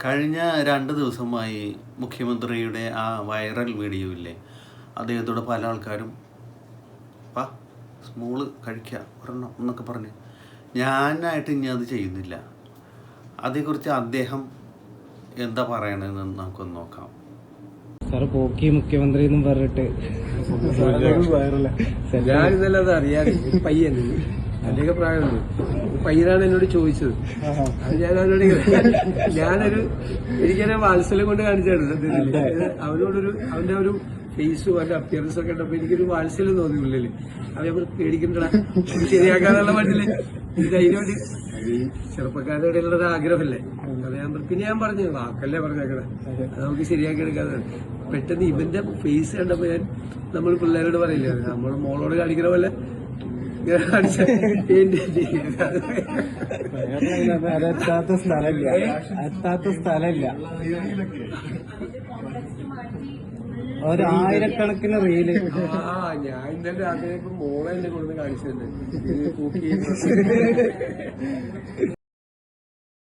കഴിഞ്ഞ 2 ദിവസമായി മുഖ്യമന്ത്രിയുടെ ആ വൈറൽ വീഡിയോ ഇല്ലേ, അദ്ദേഹത്തോട് പല ആൾക്കാരും സ്മോള് കഴിക്കുക ഒരെണ്ണം എന്നൊക്കെ പറഞ്ഞ്, ഞാനായിട്ട് ഇനി അത് ചെയ്യുന്നില്ല. അതേക്കുറിച്ച് അദ്ദേഹം എന്താ പറയണതെന്ന് നമുക്കൊന്ന് നോക്കാം. സാറ് പോക്കി മുഖ്യമന്ത്രി എന്നും പറഞ്ഞിട്ട് ഞാനിന്നല്ല അത് അറിയാതെ പയ്യൻ എന്റെയൊക്കെ പ്രായമുണ്ട്. പയ്യനാണ് എന്നോട് ചോദിച്ചത്. അത് ഞാനൊരു എനിക്കെന്നെ വാത്സല്യം കൊണ്ട് കാണിച്ചാണ്. അവന്റെ ഒരു ഫേസും അവന്റെ അപ്പിയറൻസ് ഒക്കെ ഉണ്ടപ്പോ എനിക്കൊരു വാത്സല്യം തോന്നി ഉള്ളില്. അവ പേടിക്കണ്ടടാ, ശരിയാക്കാനുള്ള മട്ടില് ധൈര്യമായിട്ട് ചെറുപ്പക്കാരുടെ ഇടയിലുള്ള ഒരു ആഗ്രഹമല്ലേ അത്. പിന്നെ ഞാൻ പറഞ്ഞു വാക്കല്ലേ പറഞ്ഞേക്കണേ, അത് നമുക്ക് ശരിയാക്കി എടുക്കാതെ. പെട്ടെന്ന് ഇവന്റെ ഫേസ് കണ്ടപ്പോ നമ്മൾ പിള്ളേരോട് പറയില്ല, നമ്മള് മോളോട് കാണിക്കണ പോലെ എത്താത്ത സ്ഥലമില്ല. ഒരായിരക്കണക്കിന് റീല്. ഞാൻ ഇന്നലെ രാത്രി മോളെ എന്നെ കൊണ്ടുവന്ന് കാണിച്ചിട്ടുണ്ട്.